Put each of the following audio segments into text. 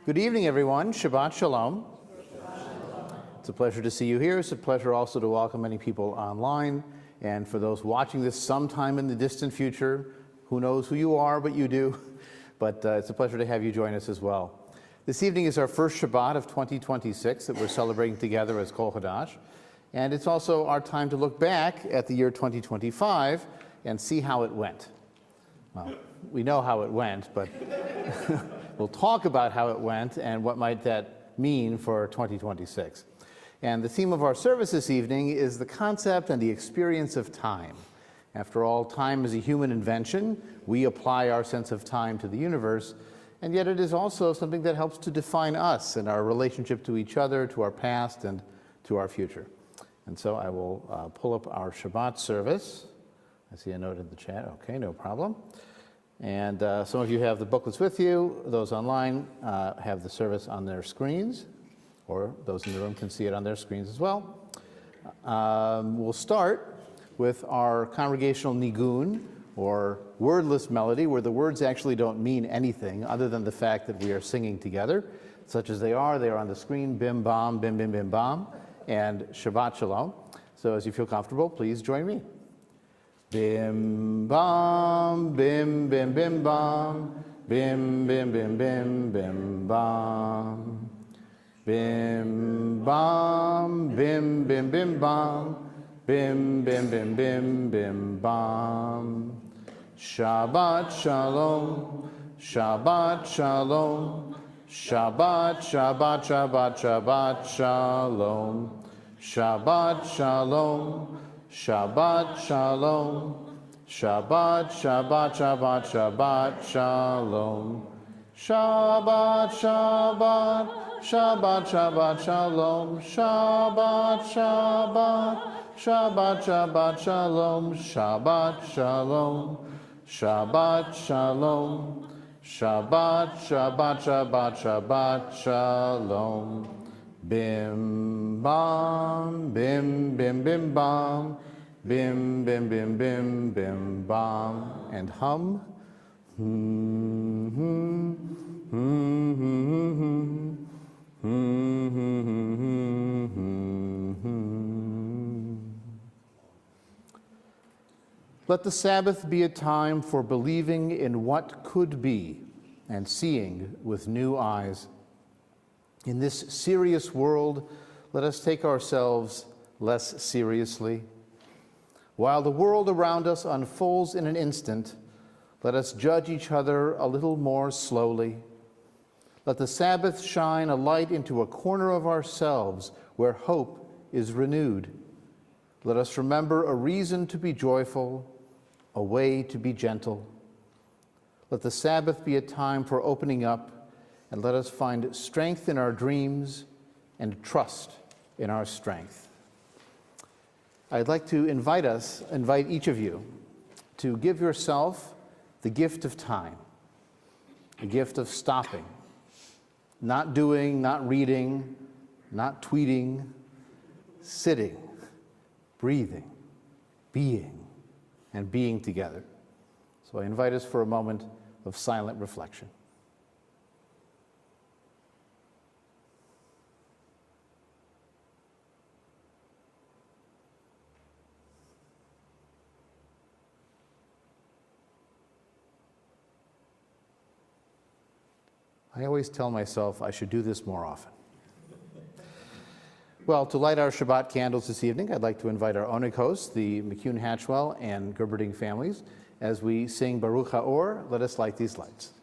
Good evening, everyone. Shabbat Shalom. It's a pleasure to see you here. It's a pleasure also to welcome many people online. And for those watching this sometime in the distant future, who knows who you are, but you do. But it's a pleasure to have you join us as well. This evening is our first Shabbat of 2026 that we're celebrating together as Kol Hadash. And it's also our time to look back at the year 2025 and see how it went. Well, we know how it went, but we'll talk about how it went and what might that mean for 2026. And the theme of our service this evening is the concept and the experience of time. After all, time is a human invention. We apply our sense of time to the universe, and yet it is also something that helps to define us and our relationship to each other, to our past, and to our future. And so I will pull up our Shabbat service. I see a note in the chat. Okay, no problem. And some of you have the booklets with you. Those online have the service on their screens, or those in the room can see it on their screens as well. We'll start with our congregational nigun, or wordless melody, where the words actually don't mean anything other than the fact that we are singing together. Such as they are on the screen, bim bam, bim bim bim bam, and Shabbat Shalom. So as you feel comfortable, please join me. Bim bam, bim bim bim bam, bim bim bim bim bim bam. Bim bam, bim bim bim bam, bim bim bim bim bim bam. Shabbat Shalom, Shabbat Shalom, Shabbat, Shabbat, Shabbat, Shabbat Shalom, Shabbat Shalom, Shabbat Shalom, Shabbat, Shabbat, Shabbat, Shabbat Shalom, Shabbat, Shabbat, Shabbat, Shabbat Shalom, Shabbat, Shabbat, Shabbat, Shabbat Shalom, Shabbat Shalom, Shabbat Shalom, Shabbat, Shabbat, Shabbat, Shabbat Shalom. Bim bam, bim bim bim bam, bim bim bim bim bim bam, and hum. Let the Sabbath be a time for believing in what could be and seeing with new eyes. In this serious world, let us take ourselves less seriously. While the world around us unfolds in an instant, let us judge each other a little more slowly. Let the Sabbath shine a light into a corner of ourselves where hope is renewed. Let us remember a reason to be joyful, a way to be gentle. Let the Sabbath be a time for opening up, and let us find strength in our dreams and trust in our strength. I'd like to invite each of you to give yourself the gift of time, the gift of stopping, not doing, not reading, not tweeting, sitting, breathing, being, and being together. So I invite us for a moment of silent reflection. I always tell myself I should do this more often. Well, to light our Shabbat candles this evening, I'd like to invite our Oneg hosts, the McCune-Hatchwell and Gerberding families. As we sing Baruch HaOr, let us light these lights.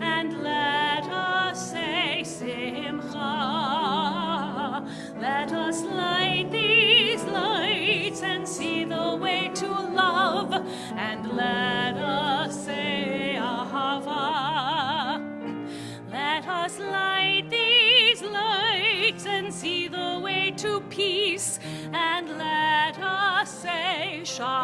And let us say Simcha, let us light us light these lights and see the way to peace, and let us say shalom.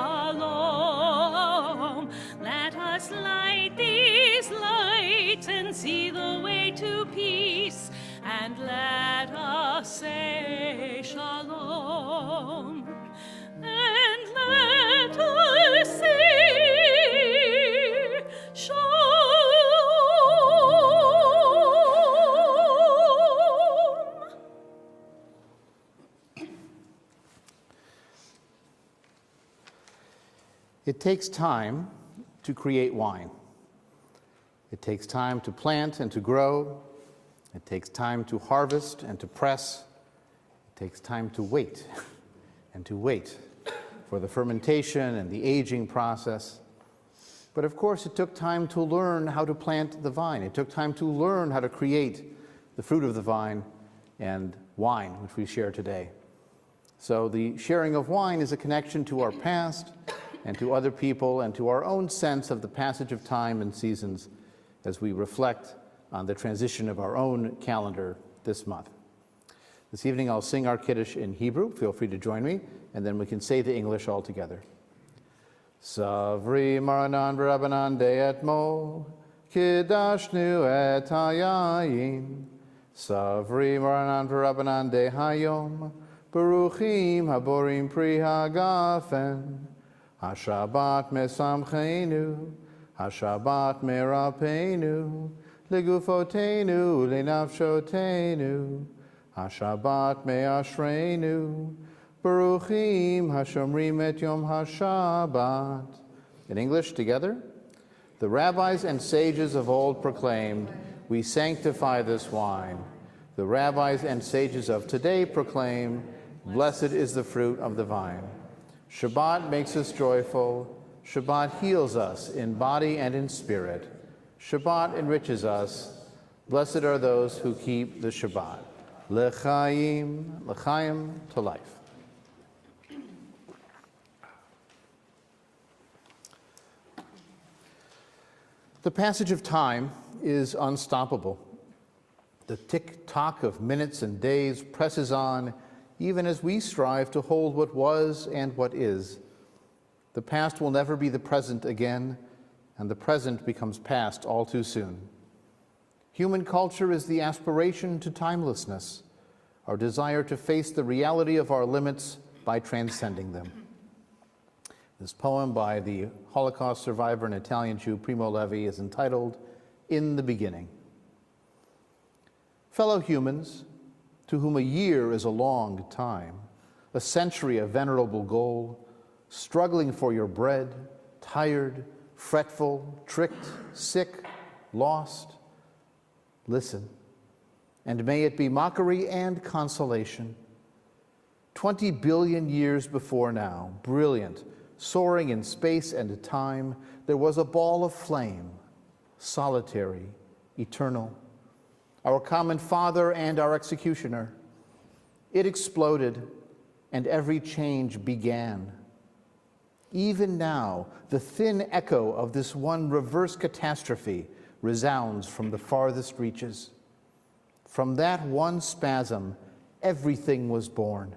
Let us light these lights and see the way to peace, and let us say shalom. And let us say shalom. It takes time to create wine. It takes time to plant and to grow. It takes time to harvest and to press. It takes time to wait and to wait for the fermentation and the aging process. But of course, it took time to learn how to plant the vine. It took time to learn how to create the fruit of the vine and wine, which we share today. So the sharing of wine is a connection to our past and to other people and to our own sense of the passage of time and seasons as we reflect on the transition of our own calendar this month. This evening I'll sing our Kiddush in Hebrew. Feel free to join me, and then we can say the English all together. Savri maranan v'rabanan de'etmol, kiddashnu et hayayin. Savri maranan v'rabanan de'hayom, beruchim haborim pri hagafen. HaShabbat mesamchenu, HaShabbat merapenu, legufotenu, lenafshotenu. HaShabbat me'ashrenu, Baruchim HaShomrim et Yom HaShabbat. In English, together. The rabbis and sages of old proclaimed, we sanctify this wine. The rabbis and sages of today proclaim, blessed is the fruit of the vine. Shabbat makes us joyful. Shabbat heals us in body and in spirit. Shabbat enriches us. Blessed are those who keep the Shabbat. L'chaim, l'chaim, to life. The passage of time is unstoppable. The tick-tock of minutes and days presses on, even as we strive to hold what was and what is. The past will never be the present again, and the present becomes past all too soon. Human culture is the aspiration to timelessness, our desire to face the reality of our limits by transcending them. This poem by the Holocaust survivor and Italian Jew Primo Levi is entitled, In the Beginning. Fellow humans, to whom a year is a long time, a century a venerable goal, struggling for your bread, tired, fretful, tricked, sick, lost, listen, and may it be mockery and consolation. 20 billion years before now, brilliant, soaring in space and time, there was a ball of flame, solitary, eternal, our common father and our executioner. It exploded, and every change began. Even now, the thin echo of this one reverse catastrophe resounds from the farthest reaches. From that one spasm, everything was born.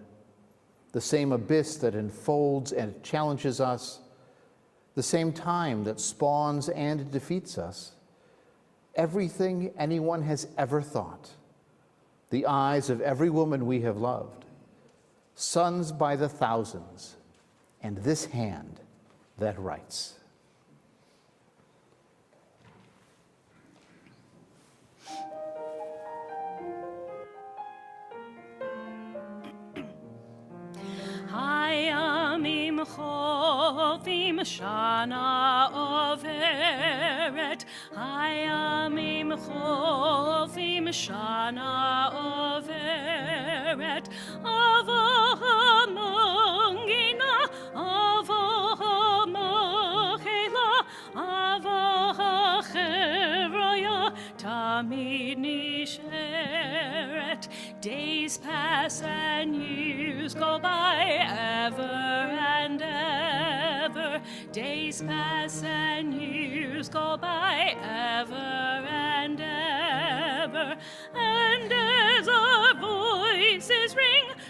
The same abyss that enfolds and challenges us, the same time that spawns and defeats us. Everything anyone has ever thought, the eyes of every woman we have loved, sons by the thousands, and this hand that writes. Hayamim chovim shana overet. Hayamim chovim shana overet. Avamongina, avamachela, avacheroya, tamid nisheret. Days pass and years go by, ever and ever. Days pass and years go by, ever and ever. And as our voices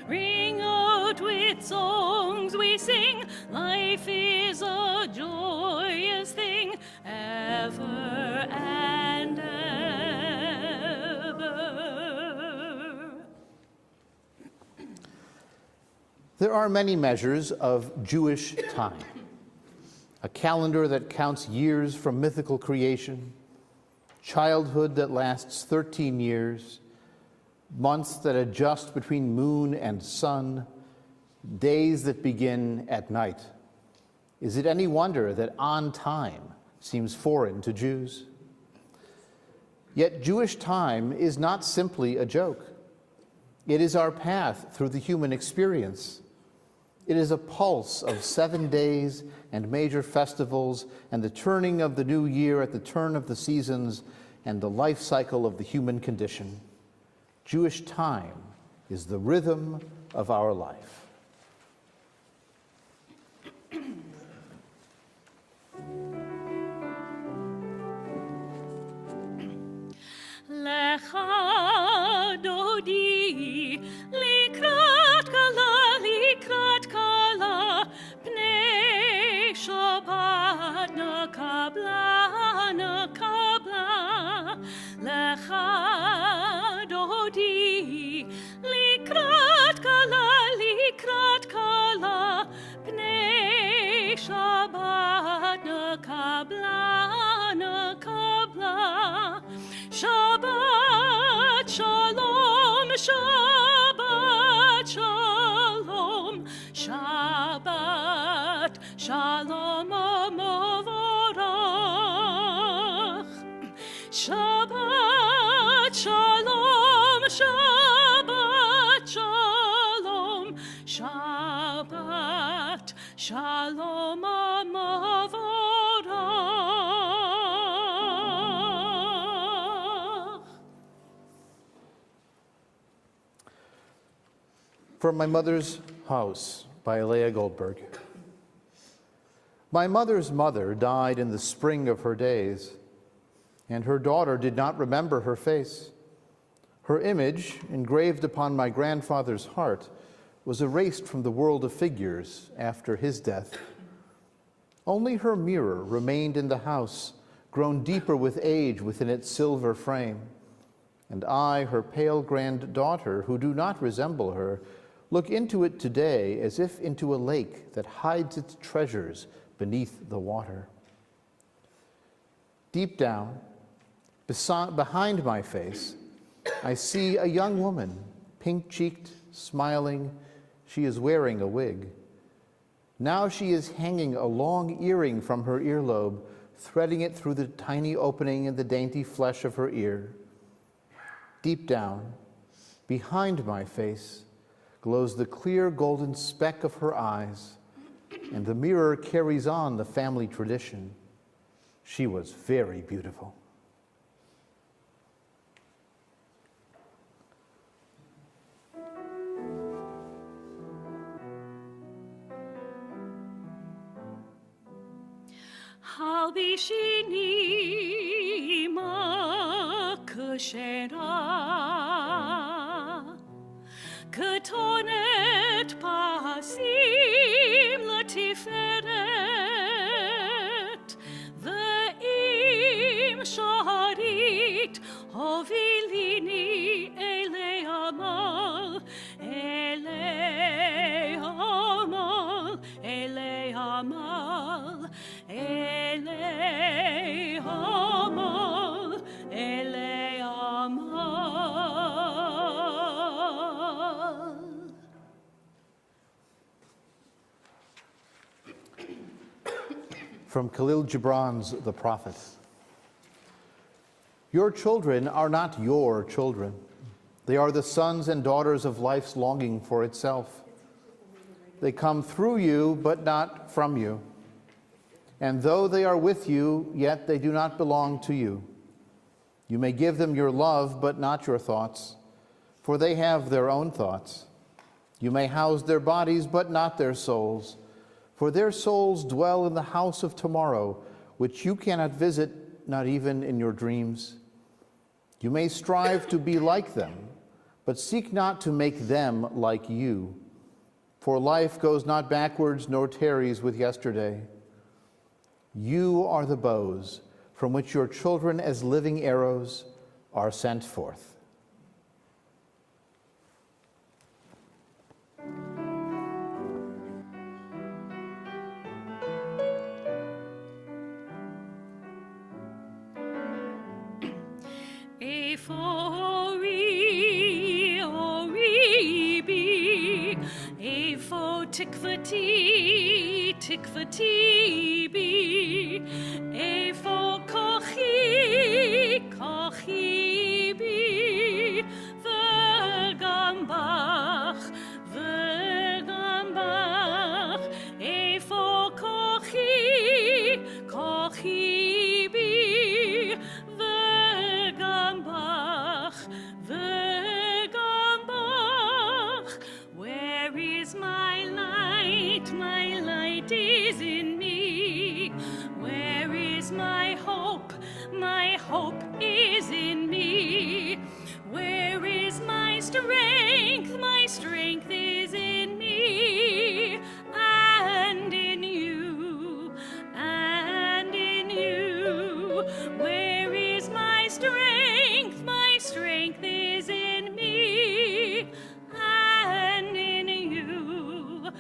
ring out with songs we sing, life is a joyous thing ever and ever. There are many measures of Jewish time. A calendar that counts years from mythical creation, childhood that lasts 13 years, months that adjust between moon and sun, days that begin at night. Is it any wonder that on time seems foreign to Jews? Yet Jewish time is not simply a joke. It is our path through the human experience. It is a pulse of 7 days and major festivals and the turning of the new year at the turn of the seasons and the life cycle of the human condition. Jewish time is the rhythm of our life. Lecha dodi likrat kala pnei Shabbat nakabla lecha dodi likrat kala pnei Shabbat nakabla Shabbat shalom, Shabbat shalom, Shabbat shalom amovorach. Shabbat shalom, Shabbat shalom, Shabbat shalom amovorach. From My Mother's House by Leah Goldberg. My mother's mother died in the spring of her days, and her daughter did not remember her face. Her image, engraved upon my grandfather's heart, was erased from the world of figures after his death. Only her mirror remained in the house, grown deeper with age within its silver frame. And I, her pale granddaughter, who do not resemble her, look into it today as if into a lake that hides its treasures beneath the water. Deep down, behind my face, I see a young woman, pink-cheeked, smiling. She is wearing a wig. Now she is hanging a long earring from her earlobe, threading it through the tiny opening in the dainty flesh of her ear. Deep down, behind my face, glows the clear golden speck of her eyes, and the mirror carries on the family tradition. She was very beautiful. Halbishini ma kushera ketonet pasim latiferet ve'im sharit hovilini elei amal elei amal elei amal elei amal elei amal. From Khalil Gibran's The Prophet. Your children are not your children. They are the sons and daughters of life's longing for itself. They come through you, but not from you. And though they are with you, yet they do not belong to you. You may give them your love, but not your thoughts, for they have their own thoughts. You may house their bodies, but not their souls, for their souls dwell in the house of tomorrow, which you cannot visit, not even in your dreams. You may strive to be like them, but seek not to make them like you. For life goes not backwards nor tarries with yesterday. You are the bows from which your children as living arrows are sent forth. Tikvati, tikvati bi, efo kochi, kochi bi, v'gambach, v'gambach, efo kochi, kochi bi, v'gambach, v'gambach. Where is my light? My light is in me. Where is my hope? My hope is in me. Where is my strength? My strength is in me. And in you. And in you. Where is my strength? My strength is in me. And in you.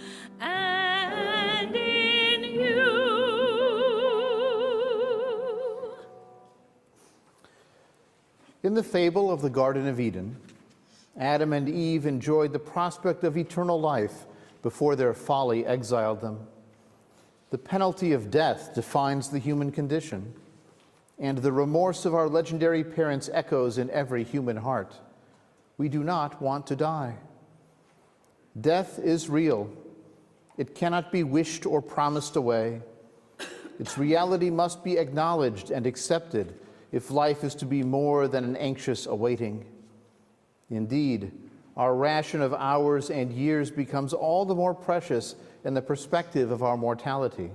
And in you. In the fable of the Garden of Eden, Adam and Eve enjoyed the prospect of eternal life before their folly exiled them. The penalty of death defines the human condition, and the remorse of our legendary parents echoes in every human heart. We do not want to die. Death is real. It cannot be wished or promised away. Its reality must be acknowledged and accepted if life is to be more than an anxious awaiting. Indeed, our ration of hours and years becomes all the more precious in the perspective of our mortality.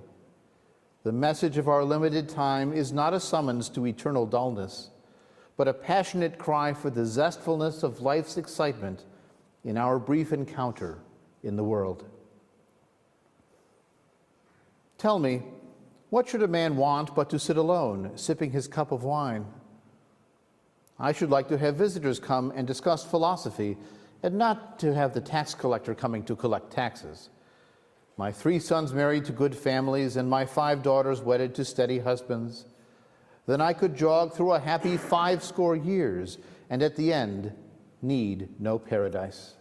The message of our limited time is not a summons to eternal dullness, but a passionate cry for the zestfulness of life's excitement in our brief encounter in the world. Tell me, what should a man want but to sit alone, sipping his cup of wine? I should like to have visitors come and discuss philosophy, and not to have the tax collector coming to collect taxes. My 3 sons married to good families, and my 5 daughters wedded to steady husbands. Then I could jog through a happy 80 years, and at the end, need no paradise.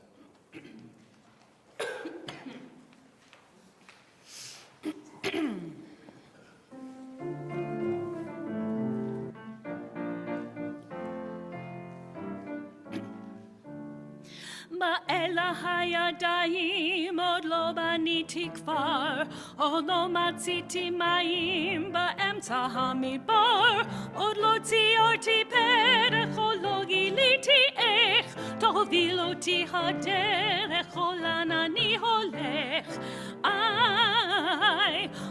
באלה הידיים עוד לא בניתי כבר, עוד לא מציתי מים באמצע המדבר, עוד לא ציירתי פרח, עוד לא גיליתי איך תוביל אותי הדרך, או לאן אני הולך.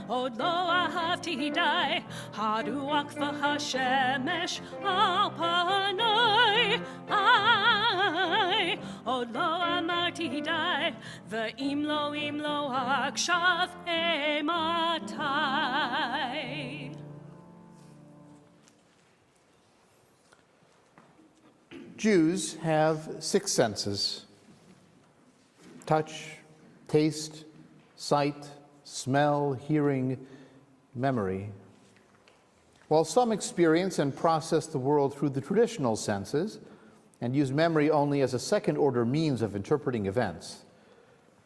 עוד לא אהבתי די, הרוח והשמש על פניי. עוד לא אמרתי די, ואם לא עכשיו אימתי. Jews have 6 senses: touch, taste, sight, smell, hearing, memory. While some experience and process the world through the traditional senses and use memory only as a second-order means of interpreting events,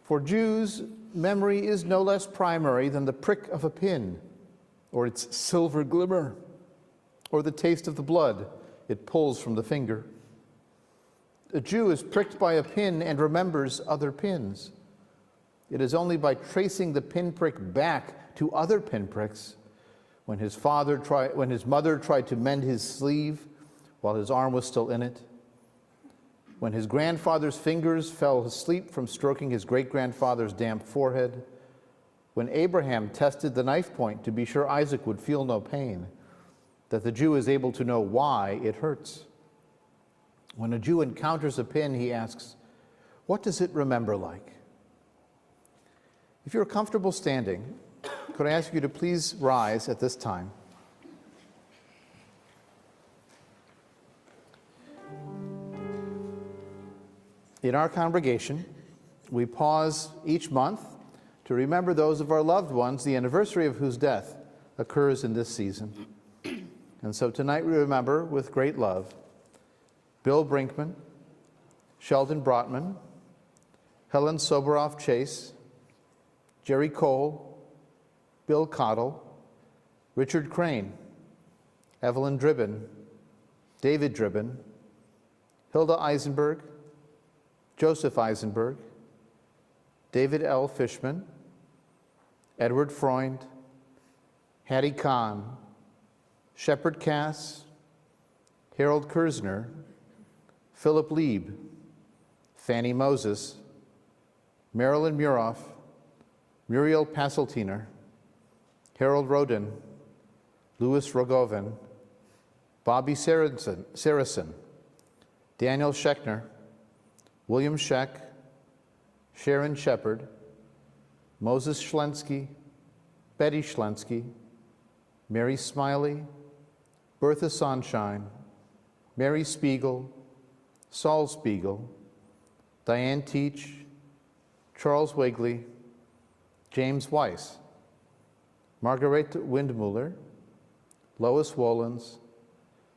for Jews, memory is no less primary than the prick of a pin, or its silver glimmer, or the taste of the blood it pulls from the finger. A Jew is pricked by a pin and remembers other pins. It is only by tracing the pinprick back to other pinpricks, when his mother tried to mend his sleeve while his arm was still in it, when his grandfather's fingers fell asleep from stroking his great-grandfather's damp forehead, when Abraham tested the knife point to be sure Isaac would feel no pain, that the Jew is able to know why it hurts. When a Jew encounters a pin, he asks, "What does it remember like?" If you're comfortable standing, could I ask you to please rise at this time? In our congregation, we pause each month to remember those of our loved ones, the anniversary of whose death occurs in this season. And so tonight we remember with great love Bill Brinkman, Sheldon Brotman, Helen Soberoff Chase, Jerry Cole, Bill Cottle, Richard Crane, Evelyn Dribbin, David Dribbin, Hilda Eisenberg, Joseph Eisenberg, David L. Fishman, Edward Freund, Hattie Kahn, Shepard Cass, Harold Kersner, Philip Lieb, Fanny Moses, Marilyn Muroff, Muriel Passeltiner, Harold Roden, Louis Rogovin, Bobby Saracen, Daniel Schechner, William Scheck, Sharon Shepard, Moses Schlensky, Betty Schlensky, Mary Smiley, Bertha Sonshine, Mary Spiegel, Saul Spiegel, Diane Teach, Charles Wigley, James Weiss, Margaret Windmuller, Lois Wollens,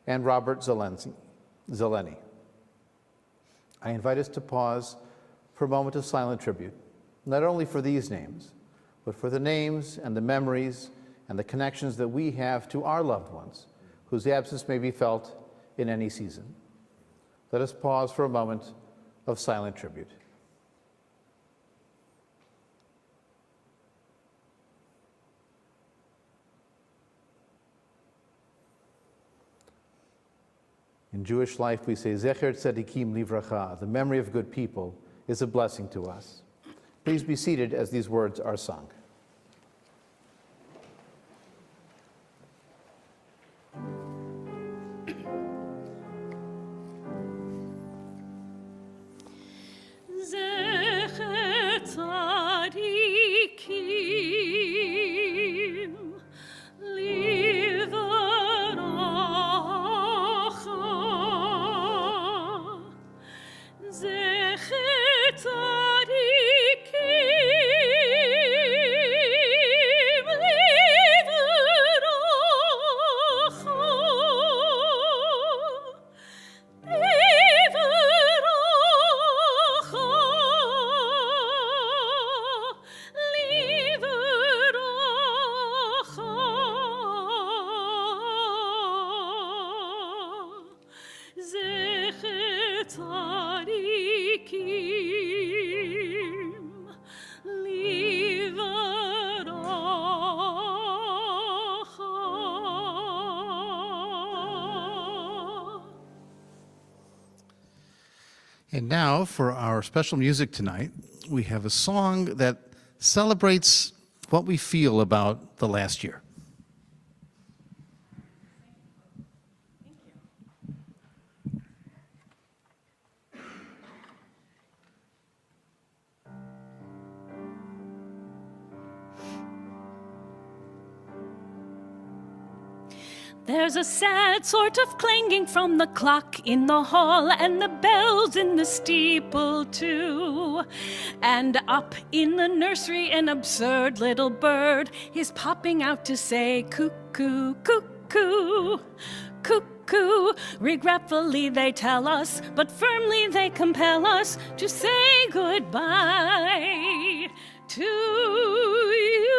and Robert Zeleny. I invite us to pause for a moment of silent tribute, not only for these names, but for the names and the memories and the connections that we have to our loved ones, whose absence may be felt in any season. Let us pause for a moment of silent tribute. In Jewish life, we say, Zecher Tzadikim Livracha, the memory of good people is a blessing to us. Please be seated as these words are sung. Zecher Tzadikim Livracha, Zecher Tzadikim And now, for our special music tonight, we have a song that celebrates what we feel about the last year. There's a sad sort of clanging from the clock in the hall and the bells in the steeple too. And up in the nursery an absurd little bird is popping out to say cuckoo, cuckoo, cuckoo. Regretfully they tell us, but firmly they compel us to say goodbye to you.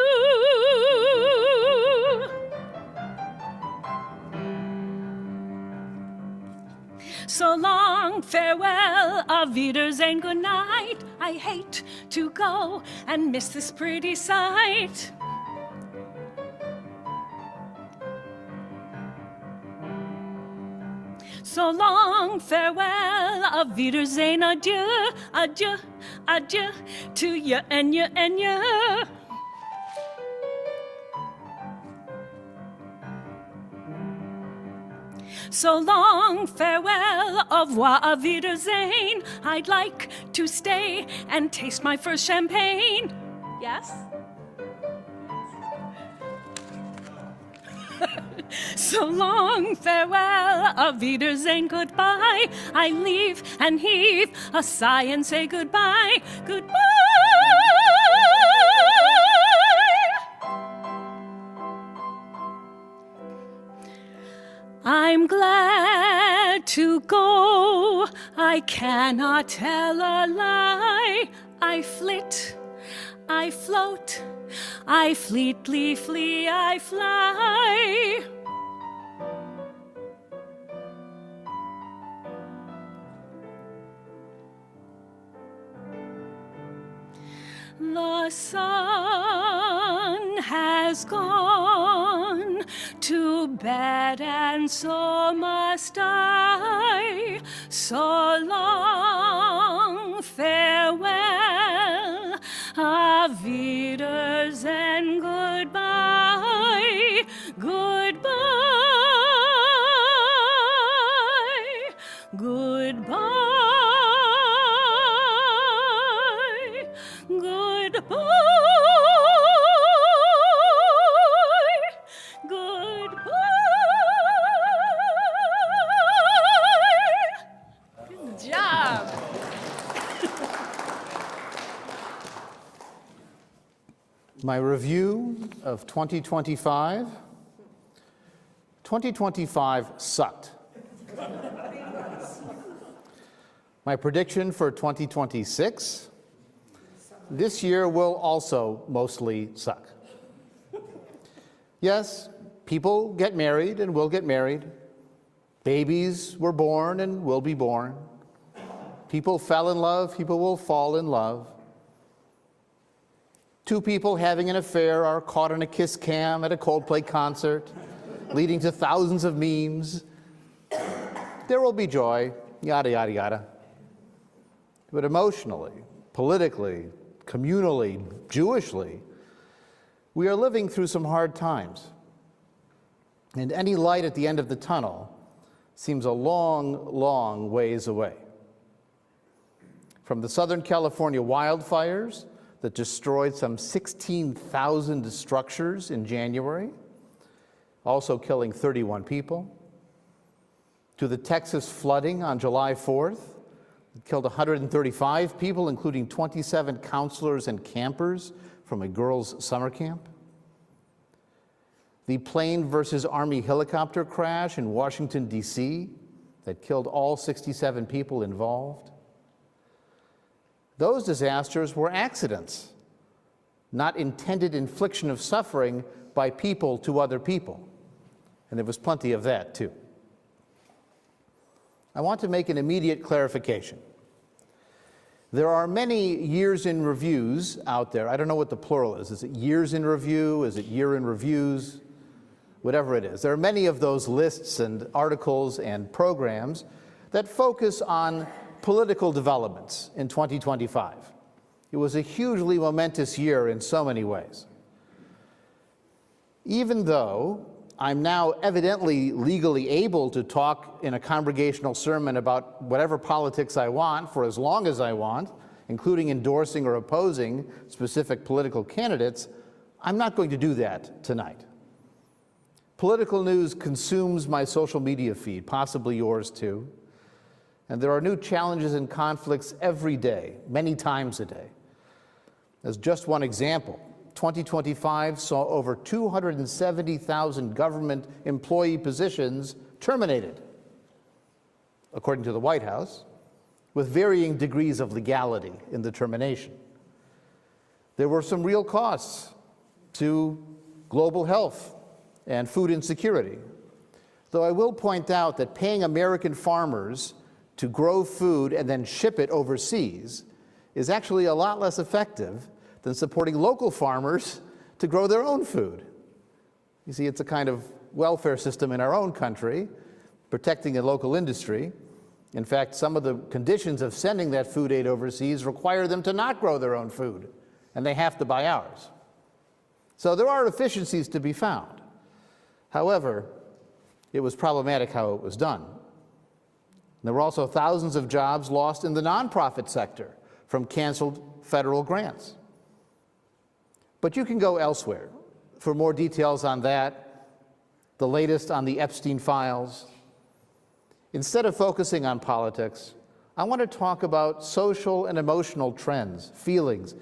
So long, farewell, auf Wiedersehen, good night. I hate to go and miss this pretty sight. So long, farewell, auf Wiedersehen, adieu, adieu, adieu, to you and you and you. So long, farewell, au revoir, auf Wiedersehen. I'd like to stay and taste my first champagne. Yes? So long, farewell, auf Wiedersehen, goodbye. I leave and heave a sigh and say goodbye, goodbye. I'm glad to go, I cannot tell a lie. I flit, I float, I fleetly flee, I fly. The sun has gone to bed, and so must I. So long, farewell, auf Wiedersehen, goodbye, goodbye, goodbye. Goodbye, goodbye. Good job. My review of 2025. 2025 sucked. My prediction for 2026. This year will also mostly suck. Yes, people get married and will get married. Babies were born and will be born. People fell in love, people will fall in love. Two people having an affair are caught on a kiss cam at a Coldplay concert, leading to thousands of memes. There will be joy, yada, yada, yada. But emotionally, politically, communally, Jewishly, we are living through some hard times. And any light at the end of the tunnel seems a long, long ways away. From the Southern California wildfires that destroyed some 16,000 structures in January, also killing 31 people, to the Texas flooding on July 4th, it killed 135 people, including 27 counselors and campers from a girls' summer camp. The plane versus Army helicopter crash in Washington, D.C. that killed all 67 people involved. Those disasters were accidents, not intended infliction of suffering by people to other people. And there was plenty of that, too. I want to make an immediate clarification. There are many years in reviews out there. I don't know what the plural is. Is it years in review? Is it year in reviews? Whatever it is. There are many of those lists and articles and programs that focus on political developments in 2025. It was a hugely momentous year in so many ways. Even though I'm now evidently legally able to talk in a congregational sermon about whatever politics I want for as long as I want, including endorsing or opposing specific political candidates, I'm not going to do that tonight. Political news consumes my social media feed, possibly yours too, and there are new challenges and conflicts every day, many times a day. As just one example, 2025 saw over 270,000 government employee positions terminated, according to the White House, with varying degrees of legality in the termination. There were some real costs to global health and food insecurity, though I will point out that paying American farmers to grow food and then ship it overseas is actually a lot less effective than supporting local farmers to grow their own food. You see, it's a kind of welfare system in our own country, protecting a local industry. In fact, some of the conditions of sending that food aid overseas require them to not grow their own food, and they have to buy ours. So there are efficiencies to be found. However, It was problematic how it was done. There were also thousands of jobs lost in the nonprofit sector from canceled federal grants. But you can go elsewhere for more details on that, the latest on the Epstein files. Instead of focusing on politics, I want to talk about social and emotional trends, feelings,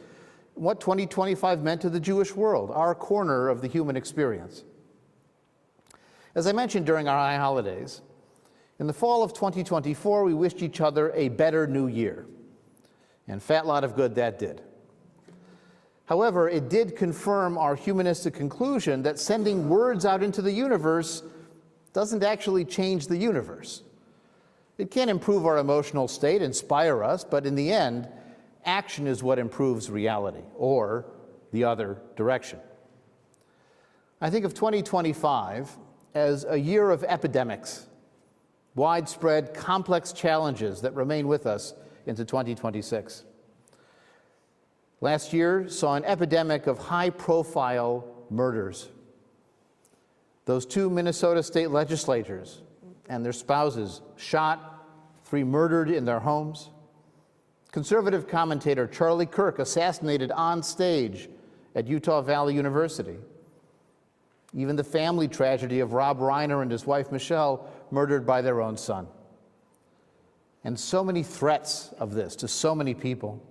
what 2025 meant to the Jewish world, our corner of the human experience. As I mentioned during our high holidays, in the fall of 2024, we wished each other a better new year, and fat lot of good that did. However, it did confirm our humanistic conclusion that sending words out into the universe doesn't actually change the universe. It can improve our emotional state, inspire us, but in the end, action is what improves reality, or the other direction. I think of 2025 as a year of epidemics, widespread, complex challenges that remain with us into 2026. Last year saw an epidemic of high-profile murders. Those two Minnesota state legislators and their spouses shot, 3 murdered in their homes. Conservative commentator Charlie Kirk assassinated on stage at Utah Valley University. Even the family tragedy of Rob Reiner and his wife Michelle murdered by their own son. And so many threats of this to so many people.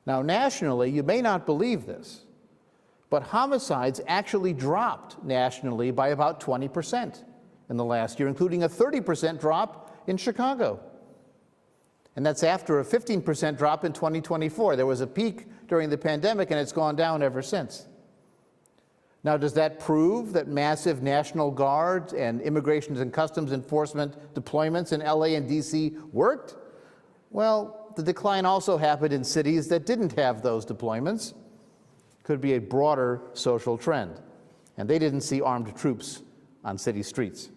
Now, nationally, you may not believe this, but homicides actually dropped nationally by about 20% in the last year, including a 30% drop in Chicago. And that's after a 15% drop in 2024. There was a peak during the pandemic, and it's gone down ever since. Now, does that prove that massive National Guard and Immigration and Customs Enforcement deployments in LA and DC worked? Well, the decline also happened in cities that didn't have those deployments. Could be a broader social trend. And they didn't see armed troops on city streets.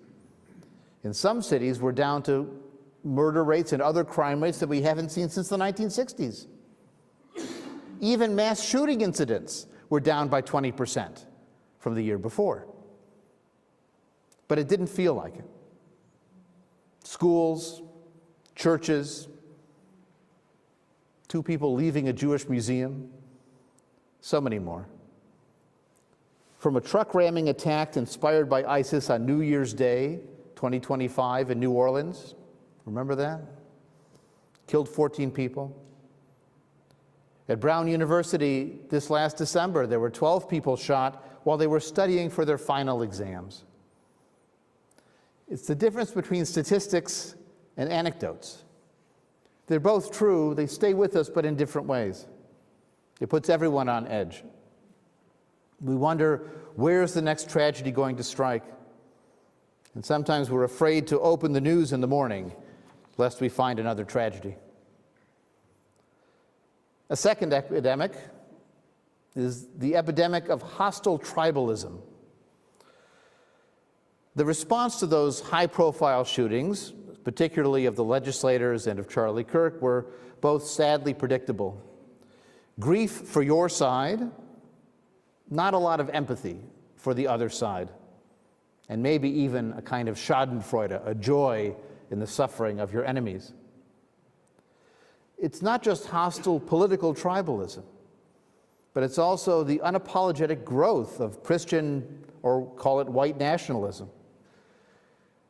In some cities, we're down to murder rates and other crime rates that we haven't seen since the 1960s. Even mass shooting incidents were down by 20% from the year before. But it didn't feel like it. Schools, churches, 2 people leaving a Jewish museum, so many more. From a truck ramming attack inspired by ISIS on New Year's Day, 2025 in New Orleans, remember that? Killed 14 people. At Brown University this last December, there were 12 people shot while they were studying for their final exams. It's the difference between statistics and anecdotes. They're both true, they stay with us, but in different ways. It puts everyone on edge. We wonder, where's the next tragedy going to strike? And sometimes we're afraid to open the news in the morning, lest we find another tragedy. A second epidemic is the epidemic of hostile tribalism. The response to those high-profile shootings, particularly of the legislators and of Charlie Kirk, were both sadly predictable. Grief for your side, not a lot of empathy for the other side, and maybe even a kind of schadenfreude, a joy in the suffering of your enemies. It's not just hostile political tribalism, but it's also the unapologetic growth of Christian, or call it white nationalism.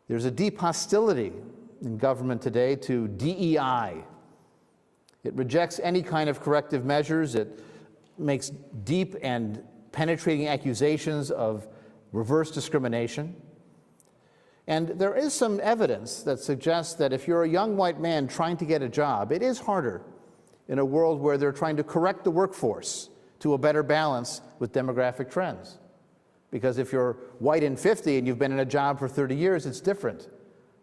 There's a deep hostility in government today to DEI. It rejects any kind of corrective measures. It makes deep and penetrating accusations of reverse discrimination. And there is some evidence that suggests that if you're a young white man trying to get a job, it is harder in a world where they're trying to correct the workforce to a better balance with demographic trends. Because if you're white and 50 and you've been in a job for 30 years, it's different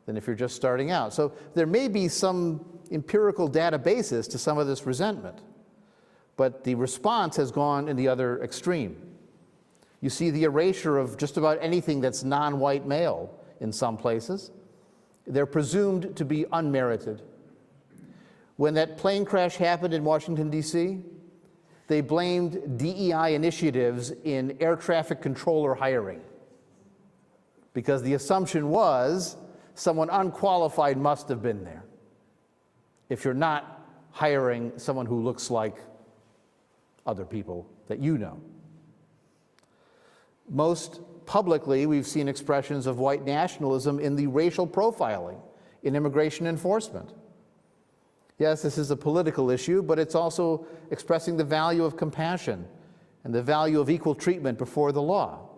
than if you're just starting out. So there may be some empirical data basis to some of this resentment, but the response has gone in the other extreme. You see the erasure of just about anything that's non-white male in some places. They're presumed to be unmerited. When that plane crash happened in Washington, D.C., they blamed DEI initiatives in air traffic controller hiring. because the assumption was someone unqualified must have been there, if you're not hiring someone who looks like other people that you know. Most publicly, we've seen expressions of white nationalism in the racial profiling in immigration enforcement. Yes, this is a political issue, but it's also expressing the value of compassion and the value of equal treatment before the law.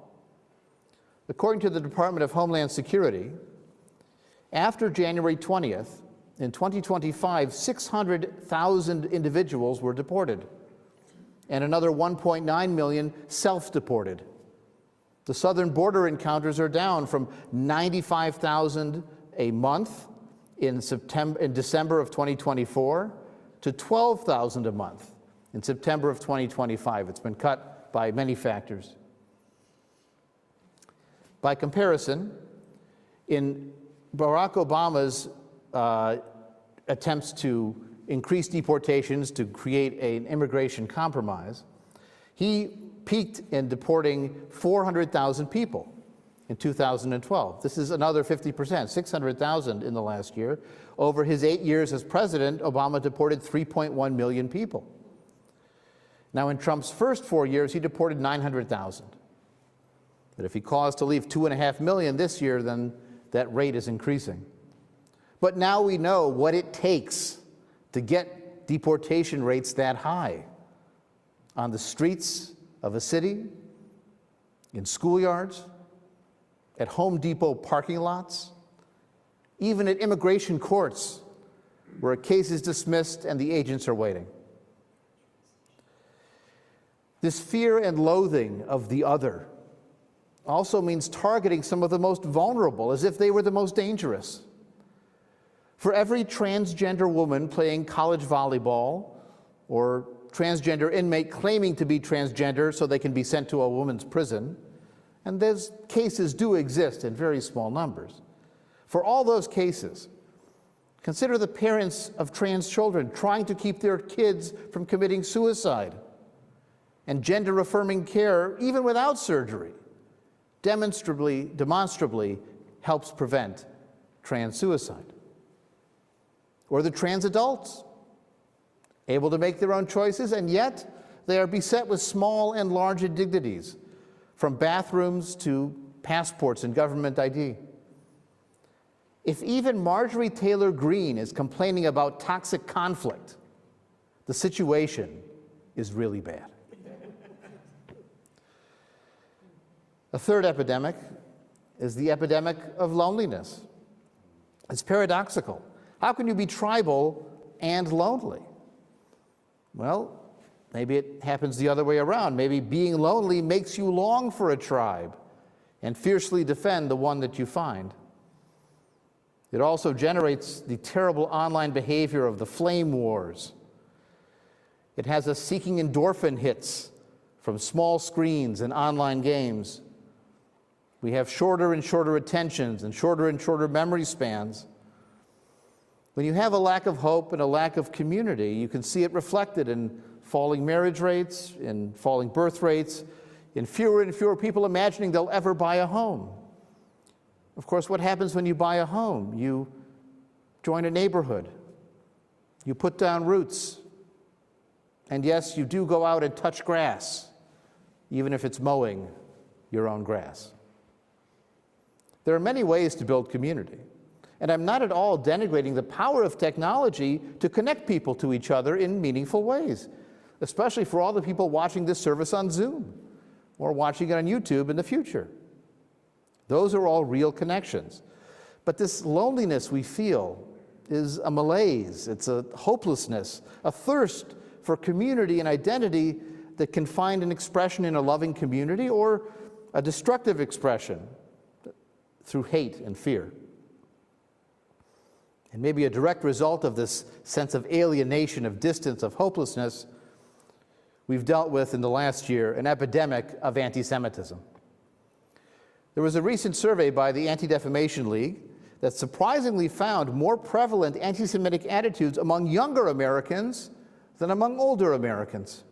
According to the Department of Homeland Security, after January 20th, in 2025, 600,000 individuals were deported, and another 1.9 million self-deported. The southern border encounters are down from 95,000 a month in December of 2024 to 12,000 a month in September of 2025. It's been cut by many factors. By comparison, in Barack Obama's attempts to increase deportations to create an immigration compromise, he peaked in deporting 400,000 people in 2012. This is another 50%, 600,000 in the last year. Over his 8 years as president, Obama deported 3.1 million people. Now, in Trump's first 4 years, he deported 900,000. But if he caused to leave 2.5 million this year, then that rate is increasing. But now we know what it takes to get deportation rates that high. On the streets of a city, in schoolyards, at Home Depot parking lots, even at immigration courts, where a case is dismissed and the agents are waiting. This fear and loathing of the other also means targeting some of the most vulnerable as if they were the most dangerous. For every transgender woman playing college volleyball or transgender inmate claiming to be transgender so they can be sent to a women's prison, and those cases do exist in very small numbers. For all those cases, consider the parents of trans children trying to keep their kids from committing suicide, and gender-affirming care, even without surgery, demonstrably helps prevent trans suicide. Or the trans adults, able to make their own choices, and yet they are beset with small and large indignities, from bathrooms to passports and government ID. If even Marjorie Taylor Greene is complaining about toxic conflict, the situation is really bad. A third epidemic is the epidemic of loneliness. It's paradoxical. How can you be tribal and lonely? Well, maybe it happens the other way around. Maybe being lonely makes you long for a tribe and fiercely defend the one that you find. It also generates the terrible online behavior of the flame wars. It has us seeking endorphin hits from small screens and online games. We have shorter and shorter attentions and shorter memory spans. When you have a lack of hope and a lack of community, you can see it reflected in falling marriage rates, in falling birth rates, in fewer and fewer people imagining they'll ever buy a home. Of course, what happens when you buy a home? You join a neighborhood. You put down roots. And yes, you do go out and touch grass, even if it's mowing your own grass. There are many ways to build community. And I'm not at all denigrating the power of technology to connect people to each other in meaningful ways, especially for all the people watching this service on Zoom or watching it on YouTube in the future. Those are all real connections. But this loneliness we feel is a malaise, it's a hopelessness, a thirst for community and identity that can find an expression in a loving community or a destructive expression through hate and fear. And maybe a direct result of this sense of alienation, of distance, of hopelessness, we've dealt with in the last year an epidemic of antisemitism. There was a recent survey by the Anti-Defamation League that surprisingly found more prevalent anti-Semitic attitudes among younger Americans than among older Americans.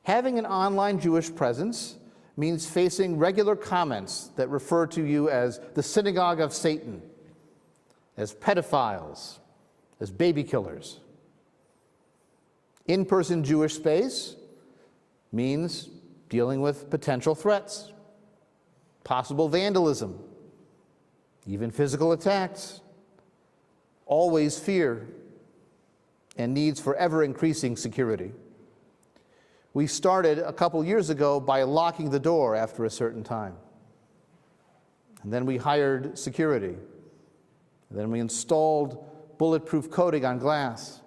Having an online Jewish presence means facing regular comments that refer to you as the synagogue of Satan, as pedophiles, as baby killers. In-person Jewish space means dealing with potential threats, possible vandalism, even physical attacks, always fear, and needs for ever-increasing security. We started a couple years ago by locking the door after a certain time. And then we hired security. And then we installed bulletproof coating on glass.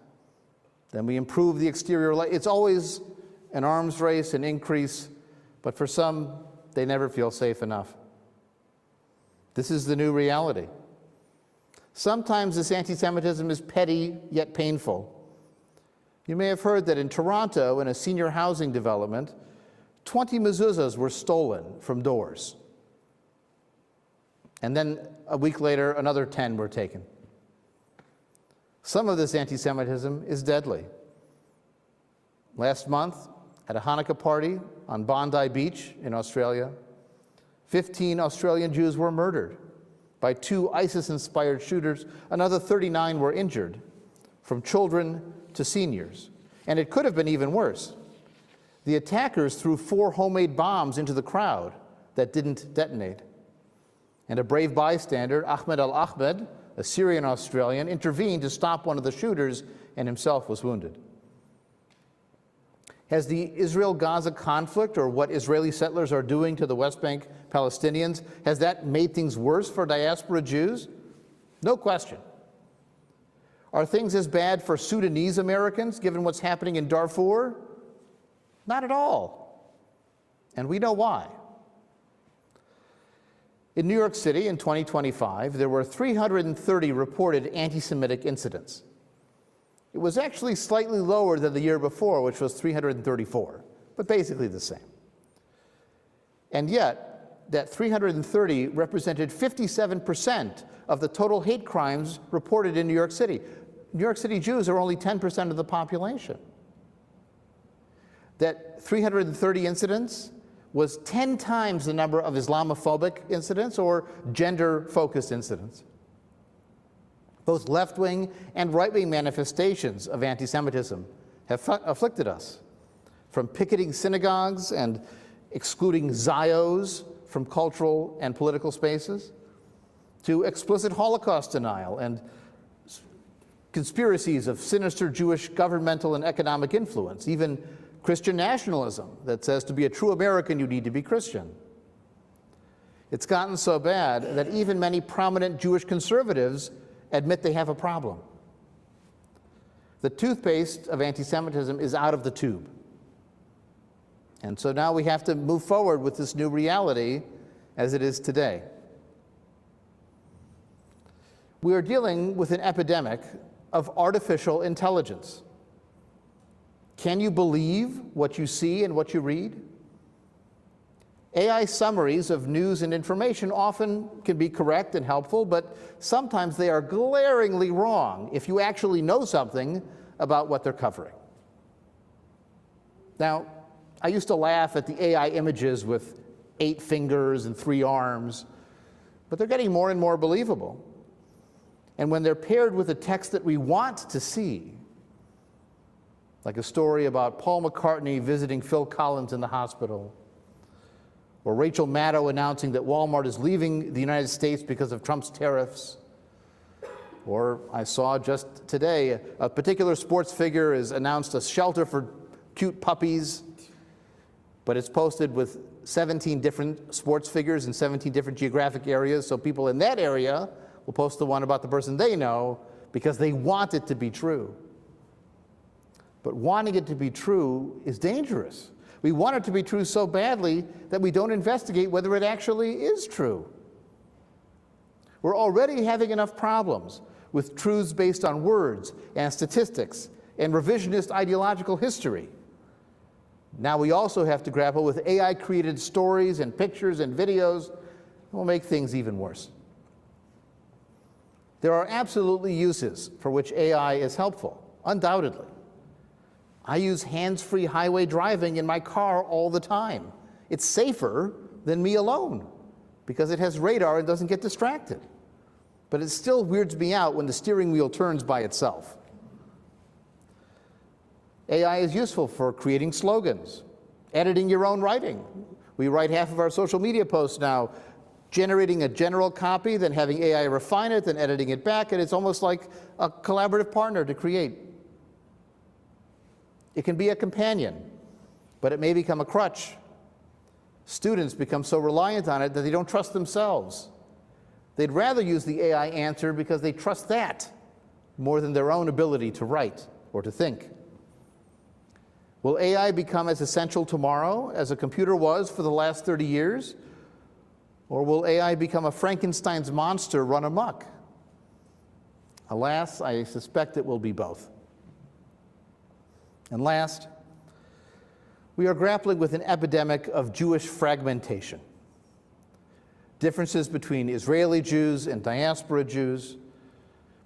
Then we improved the exterior light. It's always an arms race, an increase, but for some, they never feel safe enough. This is the new reality. Sometimes this anti-Semitism is petty yet painful. You may have heard that in Toronto, in a senior housing development, 20 mezuzahs were stolen from doors. And then a week later, another 10 were taken. Some of this anti-Semitism is deadly. Last month, at a Hanukkah party on Bondi Beach in Australia, 15 Australian Jews were murdered by 2 ISIS-inspired shooters. Another 39 were injured, from children to seniors. And it could have been even worse. The attackers threw 4 homemade bombs into the crowd that didn't detonate. And a brave bystander, Ahmed al-Ahmed, a Syrian-Australian, intervened to stop one of the shooters and himself was wounded. Has the Israel-Gaza conflict, or what Israeli settlers are doing to the West Bank Palestinians, has that made things worse for diaspora Jews? No question. Are things as bad for Sudanese Americans, given what's happening in Darfur? Not at all. And we know why. In New York City in 2025, there were 330 reported anti-Semitic incidents. It was actually slightly lower than the year before, which was 334, but basically the same. And yet, that 330 represented 57% of the total hate crimes reported in New York City. New York City Jews are only 10% of the population. That 330 incidents was 10 times the number of Islamophobic incidents or gender-focused incidents. Both left-wing and right-wing manifestations of anti-Semitism have afflicted us, from picketing synagogues and excluding Zios from cultural and political spaces, to explicit Holocaust denial and conspiracies of sinister Jewish governmental and economic influence, even Christian nationalism that says to be a true American you need to be Christian. It's gotten so bad that even many prominent Jewish conservatives admit they have a problem. The toothpaste of anti-Semitism is out of the tube. And so now we have to move forward with this new reality as it is today. We are dealing with an epidemic of artificial intelligence. Can you believe what you see and what you read? AI summaries of news and information often can be correct and helpful, but sometimes they are glaringly wrong if you actually know something about what they're covering. Now, I used to laugh at the AI images with 8 fingers and 3 arms, but they're getting more and more believable. And when they're paired with a text that we want to see, like a story about Paul McCartney visiting Phil Collins in the hospital, or Rachel Maddow announcing that Walmart is leaving the United States because of Trump's tariffs, or I saw just today a particular sports figure has announced a shelter for cute puppies, but it's posted with 17 different sports figures in 17 different geographic areas, so people in that area will post the one about the person they know because they want it to be true. But wanting it to be true is dangerous. We want it to be true so badly that we don't investigate whether it actually is true. We're already having enough problems with truths based on words and statistics and revisionist ideological history. Now we also have to grapple with AI-created stories and pictures and videos that will make things even worse. There are absolutely uses for which AI is helpful, undoubtedly. I use hands-free highway driving in my car all the time. It's safer than me alone because it has radar and doesn't get distracted. But it still weirds me out when the steering wheel turns by itself. AI is useful for creating slogans, editing your own writing. We write half of our social media posts now, generating a general copy, then having AI refine it, then editing it back, and it's almost like a collaborative partner to create. It can be a companion, but it may become a crutch. Students become so reliant on it that they don't trust themselves. They'd rather use the AI answer because they trust that more than their own ability to write or to think. Will AI become as essential tomorrow as a computer was for the last 30 years? Or will AI become a Frankenstein's monster run amok? Alas, I suspect it will be both. And last, we are grappling with an epidemic of Jewish fragmentation. Differences between Israeli Jews and diaspora Jews,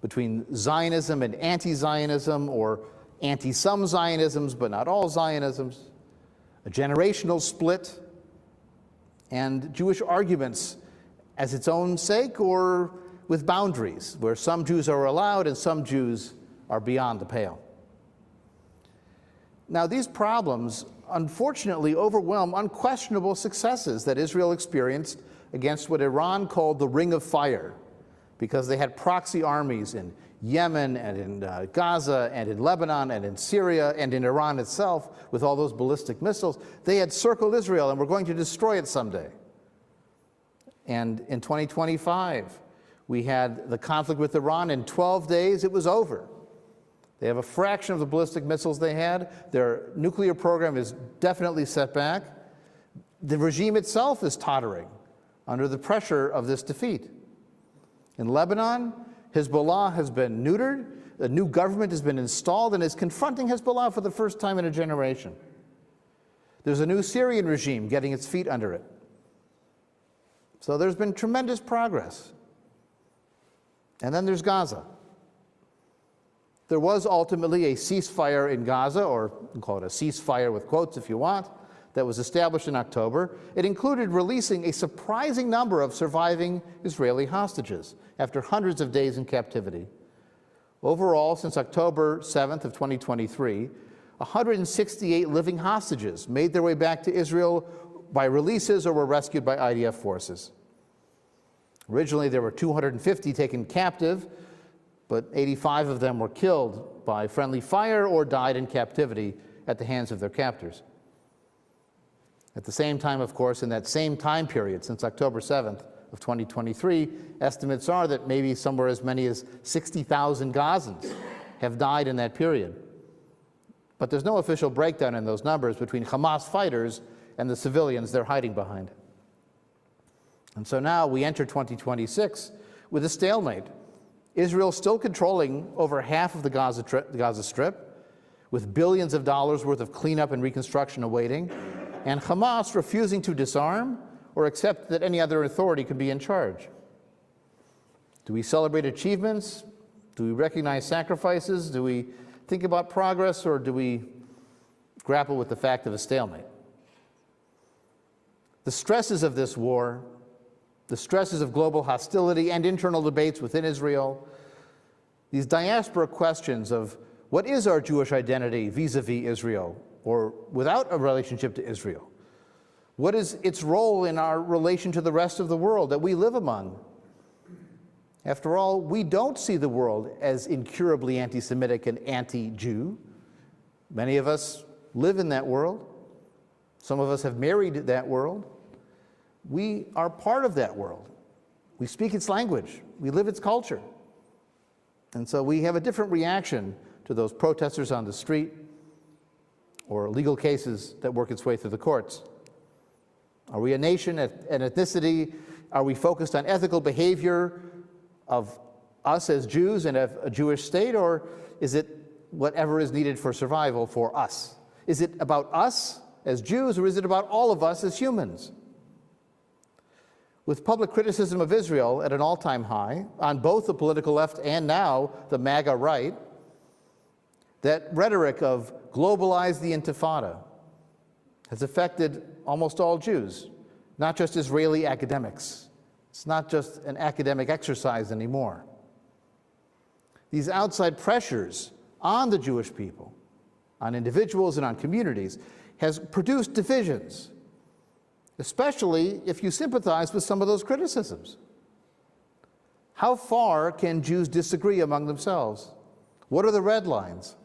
between Zionism and anti-Zionism, or anti-some Zionisms but not all Zionisms, a generational split, and Jewish arguments as its own sake or with boundaries, where some Jews are allowed and some Jews are beyond the pale. Now, these problems unfortunately overwhelm unquestionable successes that Israel experienced against what Iran called the Ring of Fire, because they had proxy armies in Yemen and in Gaza and in Lebanon and in Syria and in Iran itself with all those ballistic missiles. They had circled Israel and were going to destroy it someday. And in 2025, we had the conflict with Iran. In 12 days, it was over. They have a fraction of the ballistic missiles they had. Their nuclear program is definitely set back. The regime itself is tottering under the pressure of this defeat. In Lebanon, Hezbollah has been neutered, a new government has been installed and is confronting Hezbollah for the first time in a generation. There's a new Syrian regime getting its feet under it. So there's been tremendous progress. And then there's Gaza. There was ultimately a ceasefire in Gaza, or you can call it a ceasefire with quotes if you want, that was established in October. It included releasing a surprising number of surviving Israeli hostages after hundreds of days in captivity. Overall, since October 7th of 2023, 168 living hostages made their way back to Israel by releases or were rescued by IDF forces. Originally, there were 250 taken captive, but 85 of them were killed by friendly fire or died in captivity at the hands of their captors. At the same time, of course, in that same time period, since October 7th of 2023, estimates are that maybe somewhere as many as 60,000 Gazans have died in that period. But there's no official breakdown in those numbers between Hamas fighters and the civilians they're hiding behind. And so now we enter 2026 with a stalemate. Israel still controlling over half of the Gaza Strip, with billions of dollars worth of cleanup and reconstruction awaiting, and Hamas refusing to disarm or accept that any other authority could be in charge. Do we celebrate achievements? Do we recognize sacrifices? Do we think about progress, or do we grapple with the fact of a stalemate? The stresses of this war, the stresses of global hostility and internal debates within Israel, these diaspora questions of what is our Jewish identity vis-a-vis Israel or without a relationship to Israel? What is its role in our relation to the rest of the world that we live among? After all, we don't see the world as incurably anti-Semitic and anti-Jew. Many of us live in that world. Some of us have married that world. We are part of that world. We speak its language. We live its culture. And so we have a different reaction to those protesters on the street or legal cases that work its way through the courts. Are we a nation, an ethnicity? Are we focused on ethical behavior of us as Jews and a Jewish state, or is it whatever is needed for survival for us? Is it about us as Jews, or is it about all of us as humans? With public criticism of Israel at an all-time high, on both the political left and now the MAGA right, that rhetoric of globalize the intifada has affected almost all Jews, not just Israeli academics. It's not just an academic exercise anymore. These outside pressures on the Jewish people, on individuals and on communities, has produced divisions, especially if you sympathize with some of those criticisms. How far can Jews disagree among themselves? What are the red lines?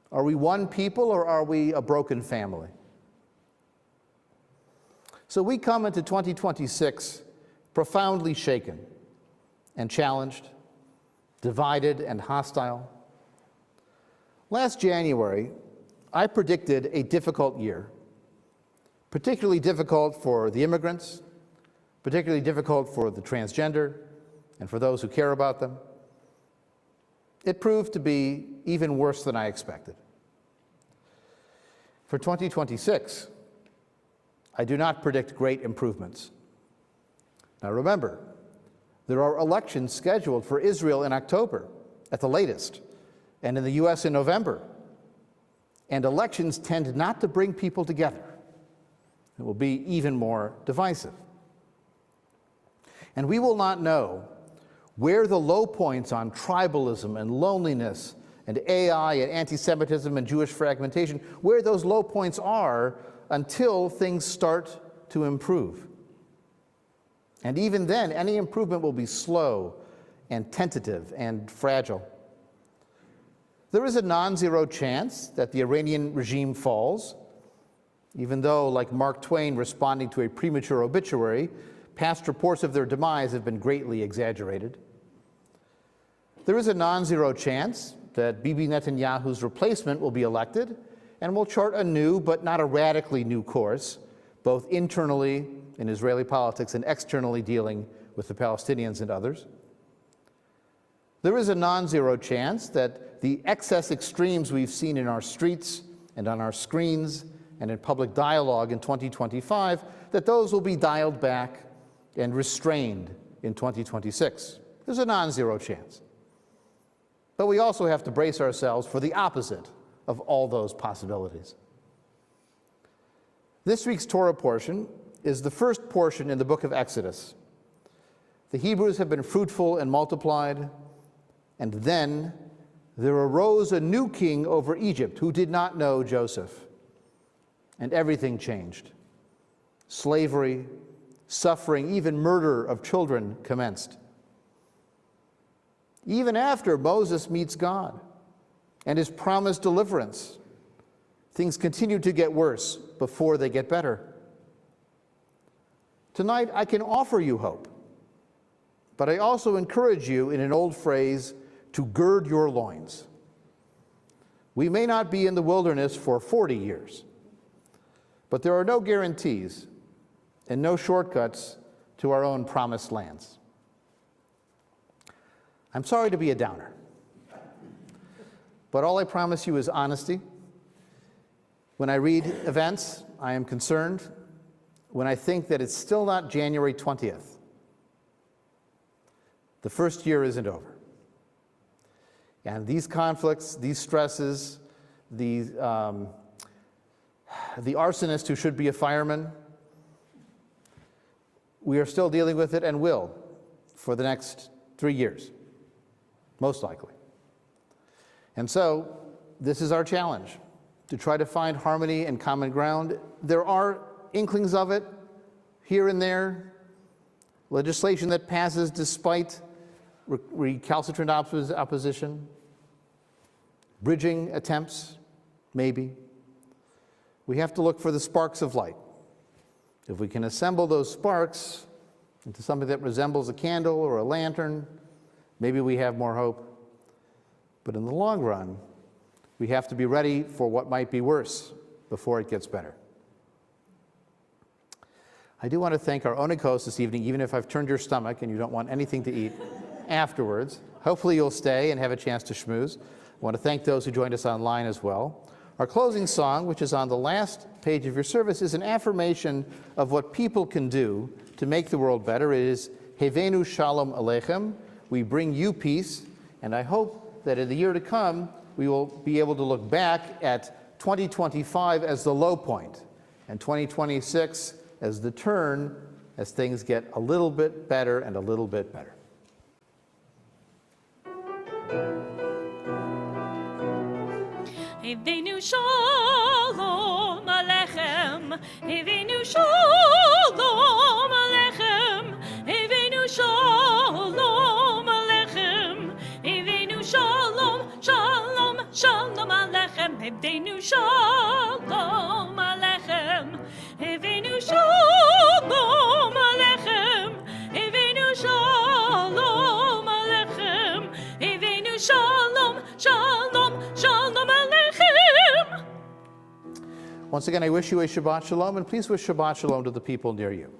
Are we one people or are we a broken family? So we come into 2026 profoundly shaken and challenged, divided and hostile. Last January, I predicted a difficult year, particularly difficult for the immigrants, particularly difficult for the transgender and for those who care about them. It proved to be even worse than I expected. For 2026, I do not predict great improvements. Now remember, there are elections scheduled for Israel in October at the latest, and in the US in November. And elections tend not to bring people together. It will be even more divisive. And we will not know where the low points on tribalism and loneliness and AI and anti-Semitism and Jewish fragmentation, where those low points are until things start to improve. And even then, any improvement will be slow and tentative and fragile. There is a non-zero chance that the Iranian regime falls, even though, like Mark Twain responding to a premature obituary, past reports of their demise have been greatly exaggerated. There is a non-zero chance that Bibi Netanyahu's replacement will be elected and will chart a new, but not a radically new course, both internally in Israeli politics and externally dealing with the Palestinians and others. There is a non-zero chance that the excess extremes we've seen in our streets and on our screens and in public dialogue in 2025, that those will be dialed back and restrained in 2026. There's a non-zero chance. But we also have to brace ourselves for the opposite of all those possibilities. This week's Torah portion is the first portion in the book of Exodus. The Hebrews have been fruitful and multiplied, and then there arose a new king over Egypt who did not know Joseph, and everything changed. Slavery, suffering, even murder of children commenced. Even after Moses meets God and is promised deliverance, things continue to get worse before they get better. Tonight, I can offer you hope, but I also encourage you, in an old phrase, to gird your loins. We may not be in the wilderness for 40 years, but there are no guarantees and no shortcuts to our own promised lands. I'm sorry to be a downer, but all I promise you is honesty. When I read events, I am concerned. When I think that it's still not January 20th, the first year isn't over. And these conflicts, these stresses, the arsonist who should be a fireman, we are still dealing with it and will for the next 3 years, most likely. And so this is our challenge, to try to find harmony and common ground. There are inklings of it here and there, legislation that passes despite recalcitrant opposition, bridging attempts, maybe. We have to look for the sparks of light. If we can assemble those sparks into something that resembles a candle or a lantern, maybe we have more hope. But in the long run, we have to be ready for what might be worse before it gets better. I do want to thank our Onikos this evening, even if I've turned your stomach and you don't want anything to eat afterwards. Hopefully you'll stay and have a chance to schmooze. I want to thank those who joined us online as well. Our closing song, which is on the last page of your service, is an affirmation of what people can do to make the world better. It is Hevenu Shalom Aleichem. We bring you peace, and I hope that in the year to come, we will be able to look back at 2025 as the low point And 2026 as the turn as things get a little bit better and a little bit better. Avinu Shalom Aleichem, Avinu Shalom Aleichem, Avinu Shalom Aleichem, Avinu Shalom, Shalom, Shalom Aleichem, Avinu Shalom Aleichem, Avinu Shalom Aleichem, Avinu Shalom Aleichem, Avinu Shalom, Shalom, Shalom Aleichem. Once again, I wish you a Shabbat Shalom, and please wish Shabbat Shalom to the people near you.